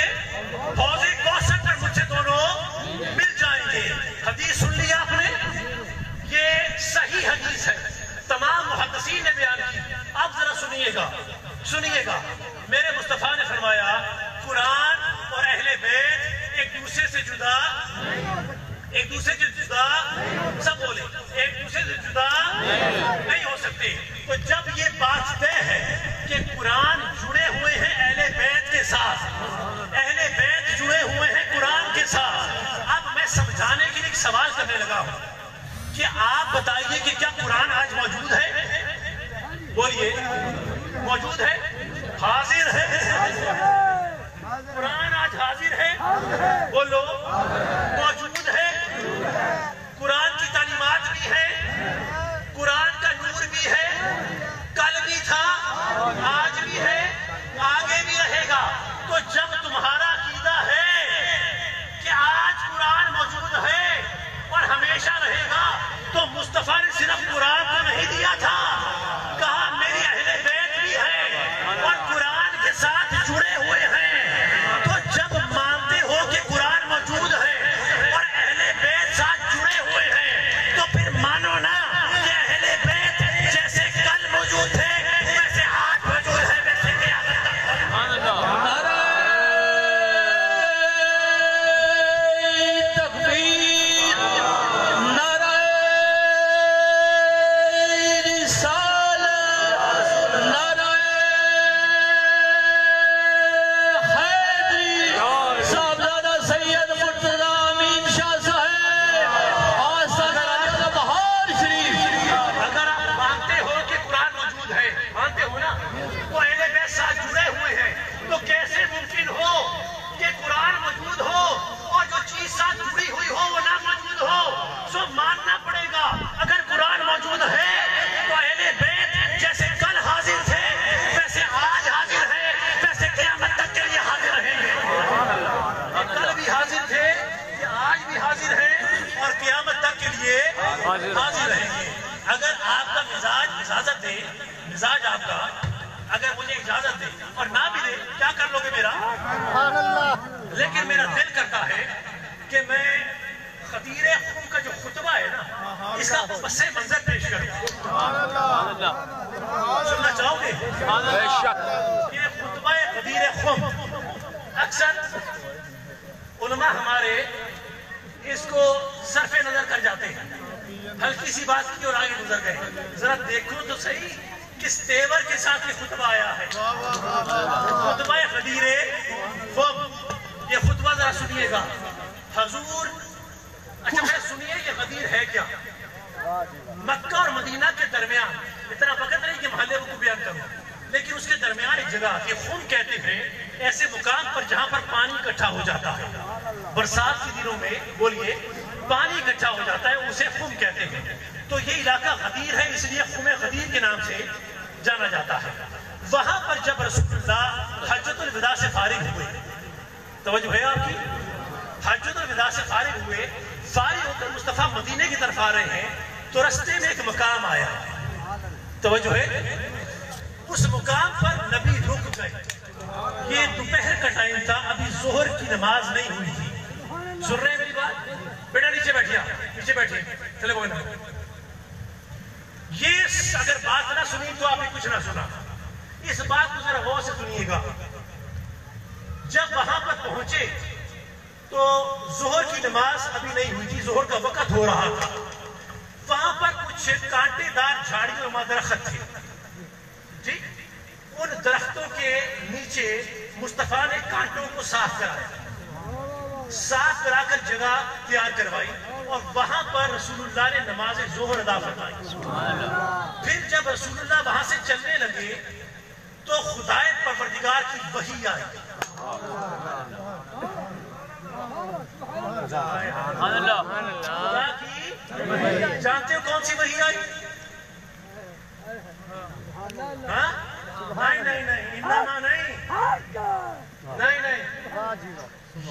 حوض کوثر پر مجھ سے دونوں مل جائیں گے۔ حدیث سن لی آپ نے، یہ صحیح حدیث ہے، تمام محدثین نے بیان کی۔ اب ذرا سنیے گا، میرے مصطفیٰ نے فرمایا قرآن اور اہل بیت ایک دوسرے سے جدا، سب بولے، ایک دوسرے سے جدا نہیں ہو سکتے۔ تو جب یہ بات طے ہے کہ قرآن جڑے ہوئے ہیں اہل بیت کے ساتھ، اہل بیت جڑے ہوئے ہیں قرآن کے ساتھ، اب میں سمجھانے کے لیے ایک سوال کرنے لگا ہوں کہ آپ بتائیے کہ کیا قرآن آج موجود ہے؟ بولیے، موجود ہے، حاضر ہے؟ قرآن آج حاضر ہے؟ بولو، موجود ہے؟ قرآن کی تعلیمات بھی ہے، قرآن کا نور بھی ہے، کل بھی تھا، آج بھی ہے، آگے بھی رہے گا۔ تو جب تمہارا عقیدہ ہے کہ آج قرآن موجود ہے اور ہمیشہ رہے گا، تو مصطفیٰ نے صرف قرآن کو نہیں دیا تھا، کہا میری اہل بیت بھی ہے اور قرآن کے ساتھ جڑے ہوئے ہیں۔ تو جب مانتے ہو کہ قرآن موجود ہے اور اہل بیت ساتھ جڑے ہوئے ہیں، تو پھر مانو نا کہ اہل بیت جیسے کل موجود تھے ویسے آج موجود ہے، ویسے قیامت تک۔ حاضر رہیں گے۔ اگر آپ کا اجازت دے، مزاج آپ کا اگر مجھے اجازت دے اور نہ بھی دے، کیا کر لو گے میرا؟ لیکن میرا دل کرتا ہے کہ میں خدیر خم کا جو خطبہ ہے نا، اس کا پس منظر پیش کروں۔ سننا چاہو گے؟ یہ خطبہ خدیر خم اکثر علماء ہمارے اس کو صرف نظر کر جاتے ہیں، ہلکی سی بات کی اور آگے گزر گئے۔ ذرا دیکھو تو صحیح کس تیور کے ساتھ یہ خطبہ آیا ہے، خطبہ خدیر خم۔ یہ خطبہ ذرا سنیے گا حضور۔ اچھا میں سنیے یہ غدیر ہے کیا؟ مکہ اور مدینہ کے درمیان، اتنا وقت نہیں کہ محلے کو بیان کروں، لیکن اس کے درمیان ایک جگہ یہ خم کہتے ہیں ایسے مقام پر جہاں پر پانی اکٹھا ہو جاتا ہے، برسات کے دنوں میں بولیے پانی اکٹھا ہو جاتا ہے، اسے خم کہتے ہیں۔ تو یہ علاقہ غدیر ہے، اس لیے خم غدیر کے نام سے جانا جاتا ہے۔ وہاں پر جب رسول اللہ حجۃ الوداع سے فارغ ہوئے، توجہ ہے آپ کی، حجۃ الوداع سے فارغ ہوئے، فارغ ہو کر مصطفیٰ مدینے کی طرف آ رہے ہیں تو رستے میں ایک مقام آیا، توجہ ہے، اس مقام پر نبی رک گئے۔ یہ دوپہر کا ٹائم تھا، ابھی ظہر کی نماز نہیں ہوئی تھی۔ سن رہے ہیں میری بات؟ بیٹا نیچے بیٹھیا، نیچے بیٹھیے، چلے بولنا۔ یہ اگر بات نہ سنی تو آپ نے کچھ نہ سنا۔ اس بات کو ذرا غور سے سنیے گا۔ جب وہاں پر پہنچے تو ظہر کی نماز ابھی نہیں ہوئی تھی، ظہر کا وقت ہو رہا تھا۔ وہاں پر کچھ کانٹے دار جھاڑیوں اور درخت تھے، جی ان درختوں کے نیچے مصطفیٰ نے کانٹوں کو صاف کرایا، صاف کرا کر جگہ تیار کروائی اور وہاں پر رسول اللہ نے نماز ظہر ادا فرمائی۔ پھر جب رسول اللہ وہاں سے چلنے لگے تو خدائے پروردگار کی وحی آئی، خدا کی جانتے ہو کون سی وحی آئی؟ ہاں نہیں انما نہیں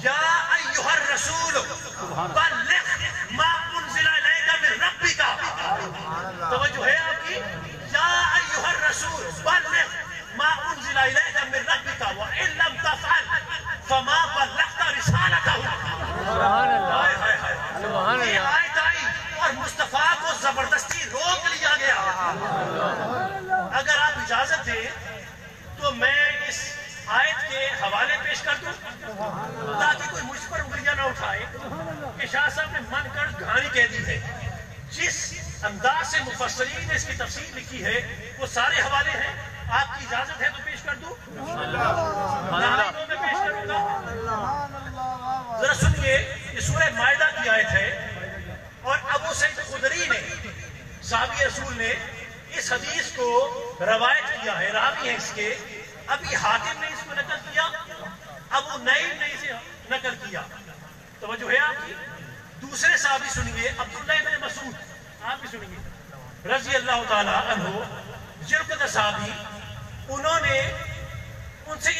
یا ایھا الرسول بلغ ما انزل الیک من ربک. توجہ ہے آپ کی؟ یا ایھا الرسول بلغ ما انزل الیک من ربک وان لم تفعل فما بلغت رسالتہ. یہ آیت آئی اور مصطفیٰ کو زبردستی روک لیا گیا. اگر آپ اجازت دیں تو میں اس آیت کے حوالے پیش کر دوں تاکہ کوئی مجھ پر انگلیاں نہ اٹھائے کہ شاہ صاحب نے من کر کہانی کہہ دی ہے. جس انداز سے مفسرین نے اس کی تفسیر لکھی ہے وہ سارے حوالے ہیں. آپ کی اجازت ہے تو پیش کر دوں؟ میں پیش کروں گا. ذرا سنیے, یہ سورہ مائدہ کی آیت ہے اور ابو سعید خدری نے صحابی رسول نے اس حدیث کو روایت کیا ہے. راوی ہیں اس کے ابھی حاتم نے اس کو نقل کیا, ابو نعیم نے اسے نقل کیا. توجہ ہے آپ کی؟ دوسرے صحابی سنیے, عبداللہ بن مسعود, آپ بھی سنیے رضی اللہ تعالی عنہ, جلد صحابی. انہوں نے ان سے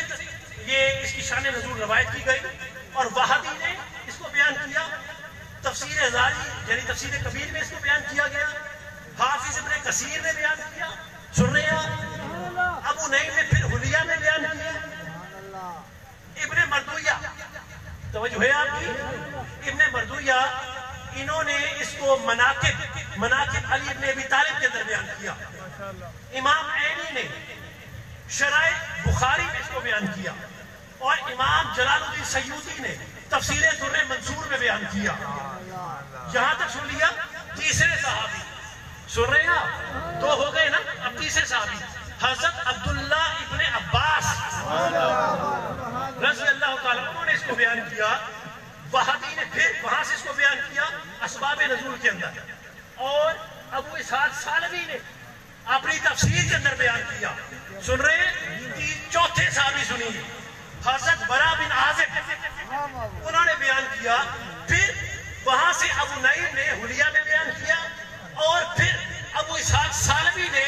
یہ اس کی شان نزول روایت کی گئی اور وہابی نے اس کو بیان کیا. تفسیر ہزاری یعنی تفسیر کبیر میں اس کو بیان کیا گیا. حافظ ابن کثیر نے بیان کیا. سن رہے ہیں؟ ابو نعیم نے پھر حلیہ میں بیان کیا. ابن مردویہ, توجہ ہے آپ کی؟ ابن مردویہ انہوں نے اس کو مناقب علی ابن ابی طالب کے اندر بیان کیا. امام عینی نے شرائع بخاری میں اس کو بیان کیا اور امام جلال الدین سیوطی نے تفسیر در منصور میں بیان کیا. یہاں تک سن لیا. تیسرے صحابی سن رہے ہیں آپ؟ دو ہو گئے نا, اب تیسرے صحابی حضرت عبداللہ ابن عباس رضی اللہ تعالیٰ, انہوں نے اس کو بیان کیا. وہابی نے پھر وہاں سے اس کو بیان کیا اسباب نزول کے اندر, اور ابو اسحاق سالمی نے اپنی تفسیر کے اندر بیان کیا. سن رہے ہیں؟ چوتھے صحابی سنیے, حضرت برا بن عازب, انہوں نے بیان کیا. پھر وہاں سے ابو نعیم نے حلیہ میں بیان کیا اور پھر ابو اسحاق سالمی نے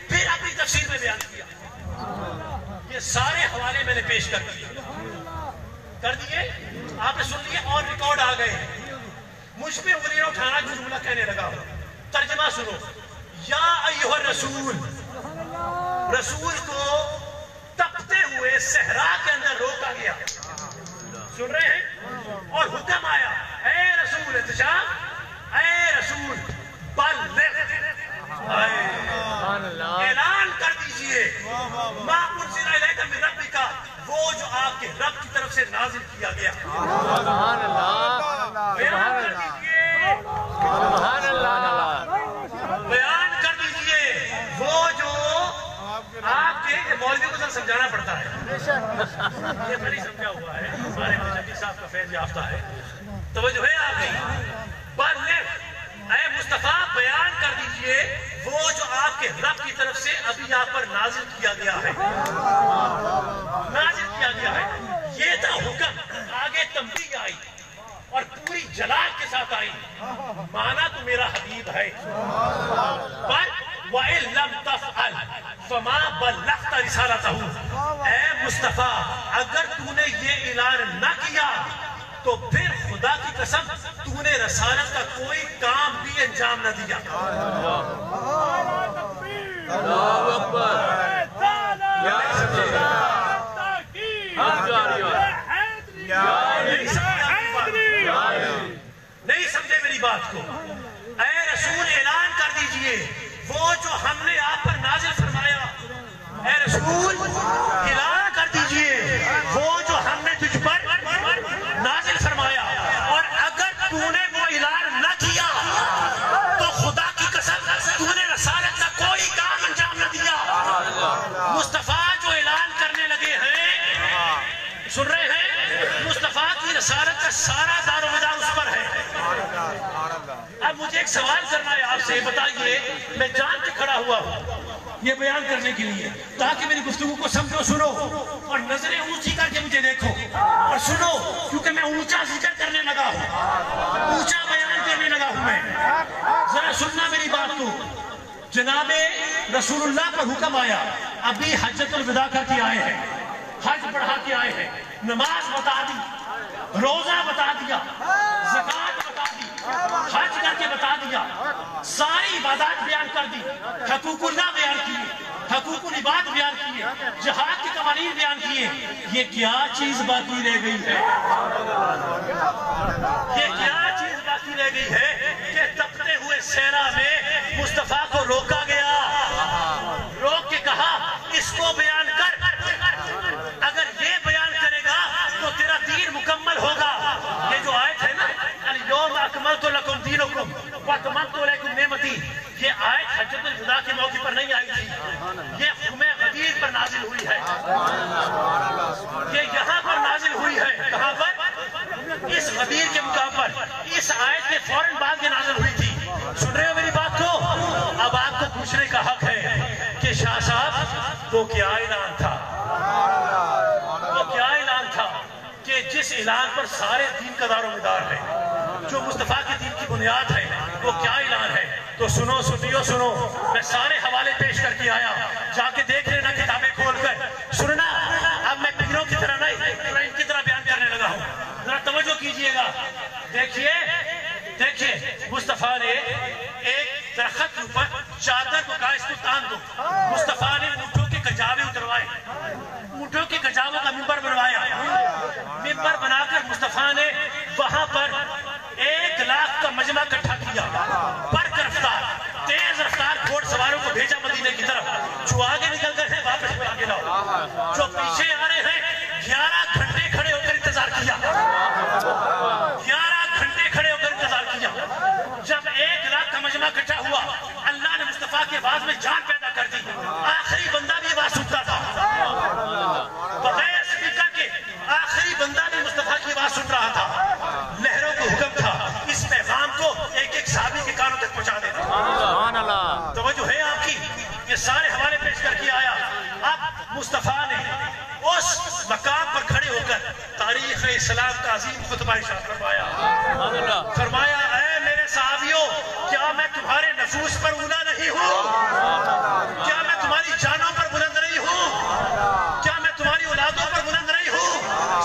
پھر اپنی تفسیر میں بیان کیا. یہ سارے حوالے میں نے پیش کر دیے. آپ نے سن لیے اور ریکارڈ آ گئے. مجھ پہ انگلیاں اٹھانا جو جملہ کہنے لگا. ترجمہ سنو. یا ایھا الرسول, رسول کو تپتے ہوئے صحرا کے اندر روکا گیا. سن رہے ہیں؟ اور حکم آیا, اے رسول اتشام, اے رسول بلغ, اعلان کر دیجئے ما انزل الیک من ربک, وہ جو آپ کے رب کی طرف سے نازل کیا گیا. سبحان اللہ. بیان کر دیجئے, بیان کر دیجئے وہ جو آپ کے مولوی کو سب سمجھانا پڑتا ہے. یہ بڑی سمجھا ہوا ہے, ہمارے مجدد صاحب کا فیض یافتہ ہے. توجہ ہے آپ کی؟ بلغ, اے مصطفیٰ بیان کر دیجئے وہ جو آپ کے رب کی طرف سے ابھی آپ پر نازل کیا گیا ہے. نازل کیا گیا ہے, یہ تھا حکم. آگے تنبیہ آئی اور پوری جلال کے ساتھ آئی. مانا تو میرا حبیب ہے, پر وَإِن لَمْ تَفْعَلْ فَمَا بَلَّغْتَ رِسَالَتَهُ. اے مصطفیٰ اگر تو نے یہ اعلان نہ کیا تو پھر خدا کی قسم تو نے رسالت کا کوئی کام بھی انجام نہ دیا. اللہ اکبر. نہیں سمجھے میری بات کو. اے رسول اعلان کر دیجئے وہ جو ہم نے آپ پر نازل فرمایا. اے رسول اعلان کر دیجئے وہ جو ہم نے تجھ پر نازل فرمایا, اور اگر تو نے وہ اعلان نہ کیا تو خدا کی قسم تو نے رسالت کا کوئی کام انجام نہ دیا. مصطفیٰ جو اعلان کرنے لگے ہیں, سن رہے ہیں, مصطفیٰ کی رسالت کا سارا دار و مدار اس پر ہے. اب مجھے ایک سوال کرنا ہے آپ سے. بتائیے, میں جان کے کھڑا ہوا ہوں, یہ بیان کرنے کے لیے تاکہ میری گفتگو کو سمجھو سنو اور نظریں اونچی کر کے مجھے دیکھو اور سنو کیونکہ میں اونچا ذکر کرنے لگا ہوں اونچا بیان کرنے لگا ہوں میں ذرا سننا میری بات کو جناب رسول اللہ پر حکم آیا ابھی حجۃ الوداع کر کے آئے ہیں حج پڑھا کے آئے ہیں نماز بتا دی روزہ بتا دیا زکوٰۃ بتا دی حج کر کے بتا دیا ساری عبادات بیان کر دی حقوق اللہ بیان کیے حقوق العباد بیان کیے جہاد کے قوانین بیان کیے یہ کیا چیز باقی رہ گئی ہے یہ کیا چیز باقی رہ گئی ہے کہ تپتے ہوئے صحرا میں مصطفیٰ کو روکا گیا روک کے کہا اس کو بیان کر اگر یہ بیان کرے گا تو تیرا دین مکمل ہوگا یہ جو آیت ہے نا اليوم اکملت لکم دینکم واتممت علیکم نعمتی یہ آیت حجۃ الوداع کے موقع پر نہیں آئی تھی یہ خم غدیر پر نازل ہوئی ہے یہ یہاں پر نازل ہوئی ہے کہاں پر اس غدیر کے مقام پر اس آیت کے فوراً بعد یہ نازل ہوئی تھی سن رہے ہو میری بات کو اب آپ کو پوچھنے کا حق ہے کہ شاہ صاحب وہ کیا اعلان تھا وہ کیا اعلان تھا کہ جس اعلان پر سارے دین کا دار و مدار ہے جو مصطفیٰ کے دین کی بنیاد ہے وہ کیا اعلان ہے تو سنو سنیو سنو میں سارے حوالے پیش کر کے آیا جا کے دیکھ لینا کتابیں کھول کر سننا اب میں پیروں کی طرح نہیں ان کی طرح بیان کرنے لگا ہوں ذرا توجہ کیجئے گا دیکھیے مصطفیٰ نے ایک درخت کے اوپر چادر کو کہا اس کو تان دو مصطفیٰ نے اونٹوں کے کجاوے اتروائے اونٹوں کے کجاووں کا منبر بنوایا منبر بنا کر مصطفیٰ نے وہاں پر 1 لاکھ کا مجمع اکٹھا کیا برق رفتار تیز رفتار گھوڑ سواروں کو بھیجا مدینے کی طرف جو آگے نکل گئے ہیں واپس آگے لاؤ جو پیچھے آ رہے ہیں 11 گھنٹے کھڑے ہو کر انتظار کیا 11 گھنٹے کھڑے ہو کر انتظار کیا جب 1 لاکھ کا مجمع اکٹھا ہوا اللہ نے مصطفیٰ کی آواز میں جان پیدا کر دی آخری بندہ بھی آواز سنتا تھا بغیر سپیکر کے آخری بندہ بھی مصطفیٰ کی آواز سن رہا تھا لہروں کو حکم تھا اس پیغام کو ایک ایک صحابی کے کانوں تک پہنچا دینا توجہ ہے آپ کی یہ سارے حوالے پیش کر کے آیا اب مصطفیٰ نے اس مقام پر کھڑے ہو کر تاریخ اسلام کا عظیم خطبہ ارشاد فرمایا اے میرے صحابیوں کیا میں تمہارے نفوس پر اولا نہیں ہوں کیا میں تمہاری جانوں پر بلند نہیں ہوں کیا میں تمہاری اولادوں پر بلند نہیں ہوں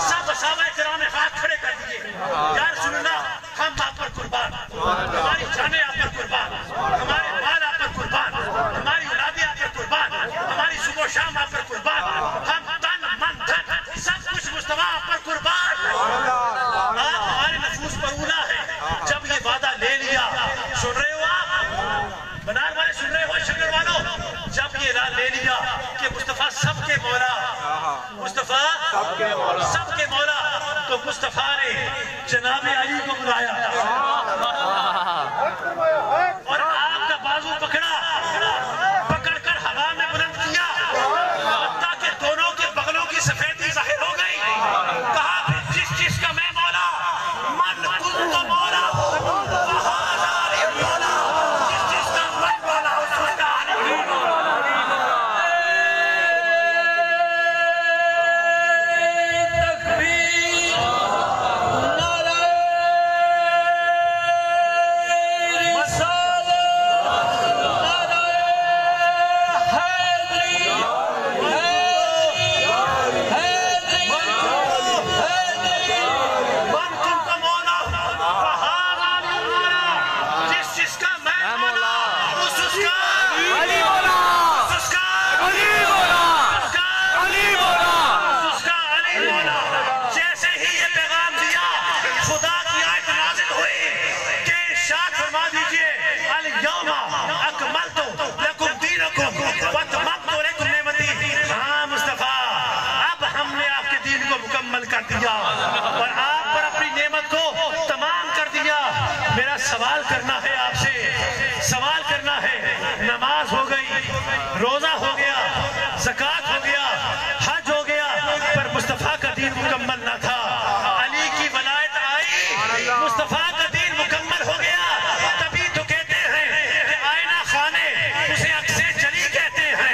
سب صحابہ کرام ہاتھ کھڑے کر دیے یا رسول اللہ ہم آپ پر قربان ہماری جانیں آپ پر قربان ہمارے مال آپ پر قربان ہماری اولادیں آپ پر قربان ہماری صبح و شام آپ پر قربان ہم تن من دھن سب کچھ مصطفیٰ آپ پر قربان آپ ہمارے نفوس پر اولا ہے جب یہ وعدہ لے لیا سن رہے ہو آپ بنار والے سن رہے ہو شکر والوں جب یہ لے لیا کہ مصطفیٰ سب کے مولا مصطفیٰ سب کے مولا تو مصطفیٰ نے جناب علی کو بلایا اور آپ کا بازو پکڑ کر ہوا میں بلند کیا تاکہ دونوں کے بغلوں کی سفیدی ظاہر ہو گئی کہا جس چیز کا میں مولا من کنت مولا وہذا علی مولا جس چیز کا میں مولا اس کا علی اور آپ پر اپنی نعمت کو تمام کر دیا میرا سوال کرنا ہے آپ سے سوال کرنا ہے نماز ہو گئی روزہ ہو گیا زکوٰۃ ہو گیا حج ہو گیا پر مصطفیٰ کا دین مکمل نہ تھا علی کی ولایت آئی مصطفیٰ کا دین مکمل ہو گیا تبھی تو کہتے ہیں کہ آئینہ خانے اسے عکس جلی کہتے ہیں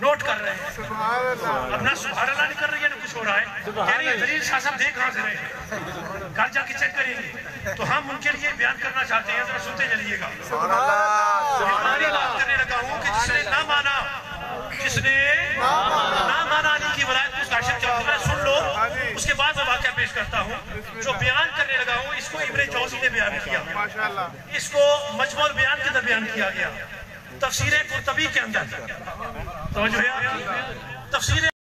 نوٹ کر رہے ہیں. اب نہ سبحان اللہ نہیں کر رہی ہے نہ کچھ ہو رہا ہے. کہہ رہی ہے دلیل شاہ صاحب دیکھ کہاں سے رہے ہیں, گھر جا کے چیک کریں گے. تو ہم ان کے لیے بیان کرنا چاہتے ہیں, ذرا سنتے چلیے گا. میں بات کرنے لگا ہوں کہ جس نے نہ مانا, جس نے نہ مانا علی کی ولایت کو, اس کا عاشق کیا ہوتا ہے سن لو. اس کے بعد میں واقعہ پیش کرتا ہوں. جو بیان کرنے لگا ہوں اس کو ابن جوزی نے بیان کیا, اس کو مجموع البیان کے اندر بیان کیا گیا, تفسیر قرطبی کے اندر. توجہ ہے, تفسیر